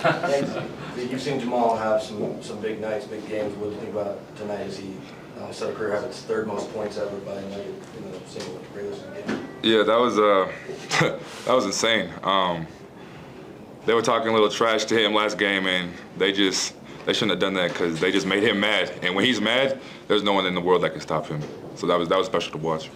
Thanks. You've seen Jamal have some big nights, big games. What do you think about tonight? Is he set a career habit's third most points ever by a night in a single regular season game? Yeah, that was that was insane. They were talking a little trash to him last game, and they shouldn't have done that because they just made him mad. And when he's mad, there's no one in the world that can stop him. So that was special to watch.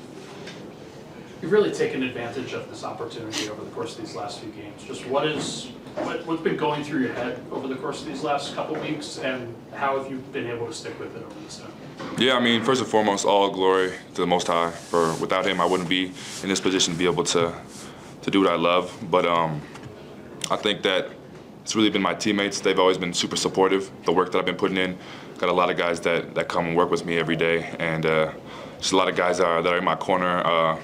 You've really taken advantage of this opportunity over the course of these last few games. Just what's been going through your head over the course of these last couple weeks, and how have you been able to stick with it over this time? Yeah, I mean, first and foremost, all glory to the Most High. For without Him, I wouldn't be in this position to be able to do what I love. But I think that it's really been my teammates. They've always been super supportive. The work that I've been putting in, got a lot of guys that come and work with me every day, and just a lot of guys that are in my corner,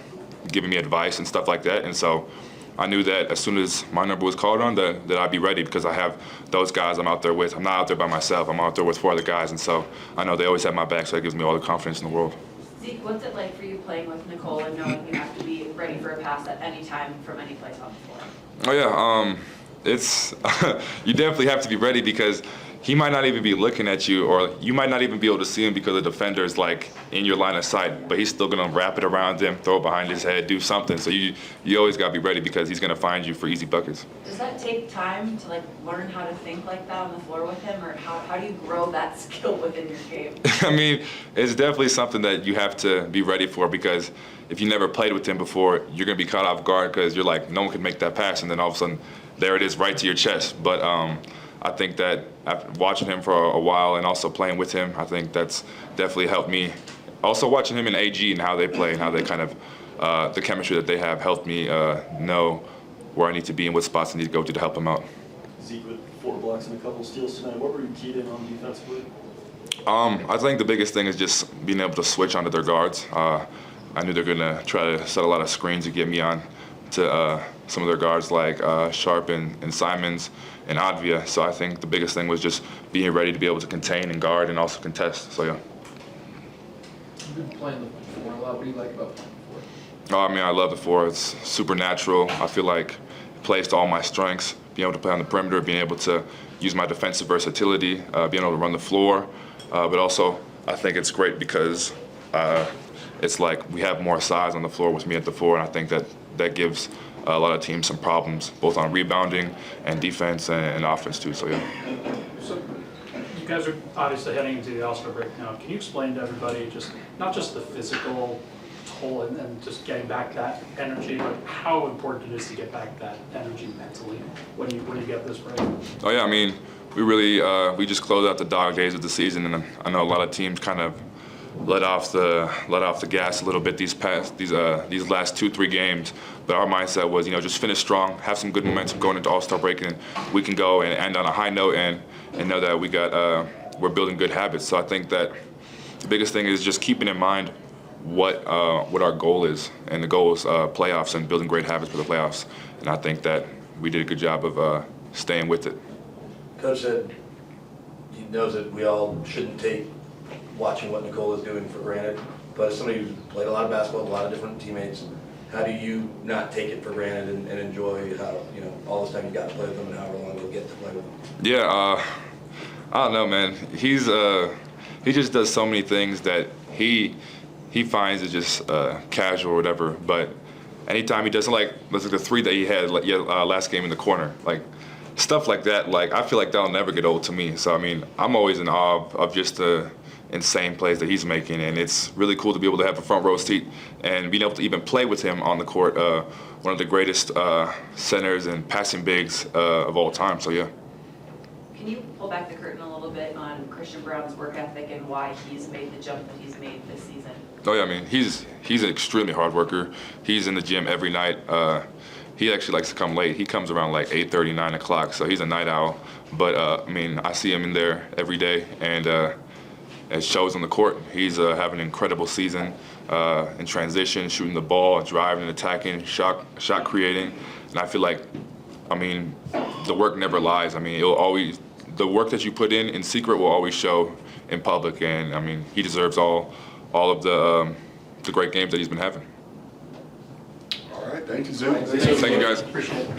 giving me advice and stuff like that. And so I knew that as soon as my number was called on, that I'd be ready because I have those guys I'm out there with. I'm not out there by myself. I'm out there with 4 other guys, and so I know they always have my back, so that gives me all the confidence in the world. Zeke, what's it like for you playing with Nikola, knowing you have to be ready for a pass at any time from any place on the floor? Oh yeah, it's you definitely have to be ready because he might not even be looking at you, or you might not even be able to see him because the defender's like in your line of sight, but he's still gonna wrap it around him, throw it behind his head, do something. So you always gotta be ready because he's gonna find you for easy buckets. Does that take time to learn how to think like that on the floor with him, or how do you grow that skill within your game? I mean, it's definitely something that you have to be ready for because if you never played with him before, you're gonna be caught off guard because you're like, no one can make that pass, and then all of a sudden, there it is right to your chest. But I think that after watching him for a while and also playing with him, I think that's definitely helped me. Also watching him in AG and how they play and how they kind of, the chemistry that they have helped me know where I need to be and what spots I need to go to help them out. Zeke with 4 blocks and a couple steals tonight. What were you keyed in on defensively? I think the biggest thing is just being able to switch onto their guards. I knew they're going to try to set a lot of screens to get me on to some of their guards like Sharp and Simons and Advia. So I think the biggest thing was just being ready to be able to contain and guard and also contest. So yeah. You've been playing the 4 a lot. What do you like about playing the 4? Oh, I mean, I love the 4. It's super natural. I feel like it plays to all my strengths. Being able to play on the perimeter, being able to use my defensive versatility, being able to run the floor. But also, I think it's great because it's like we have more size on the floor with me at the 4, and I think that gives a lot of teams some problems, both on rebounding and defense and offense too. So yeah. So you guys are obviously heading into the All-Star break now. Can you explain to everybody not just the physical toll and just getting back that energy, but how important it is to get back that energy mentally when you get this break? Oh yeah, I mean, we really we just closed out the dog days of the season, and I know a lot of teams kind of let off the gas a little bit these last 2-3 games. But our mindset was, just finish strong, have some good momentum going into All-Star break, and we can go and end on a high note and know that we're building good habits. So I think that the biggest thing is just keeping in mind what our goal is, and the goal is playoffs and building great habits for the playoffs. And I think that we did a good job of staying with it. Coach said he knows that we all shouldn't take watching what Nikola is doing for granted, but as somebody who's played a lot of basketball with a lot of different teammates, how do you not take it for granted and enjoy how, all this time you got to play with them and however long you'll get to play with them? Yeah, I don't know, man. He just does so many things that he finds it just casual or whatever. But anytime he does, like the 3 that he had last game in the corner, like stuff like that, like I feel like that'll never get old to me. So I mean, I'm always in awe of just the insane plays that he's making, and it's really cool to be able to have a front row seat and being able to even play with him on the court. One of the greatest centers and passing bigs of all time. So yeah. Can you pull back the curtain a little bit on Christian Braun's work ethic and why he's made the jump that he's made this season? Oh yeah, I mean, he's an extremely hard worker. He's in the gym every night. He actually likes to come late. He comes around like 8:30, 9 o'clock, so he's a night owl. But I mean, I see him in there every day, and it shows on the court. He's having an incredible season in transition, shooting the ball, driving and attacking, shot creating. And I feel like, I mean, the work never lies. I mean, the work that you put in secret will always show in public. And I mean, he deserves all of the great games that he's been having. All right, thank you, Zeke. Thank you, guys. Appreciate it.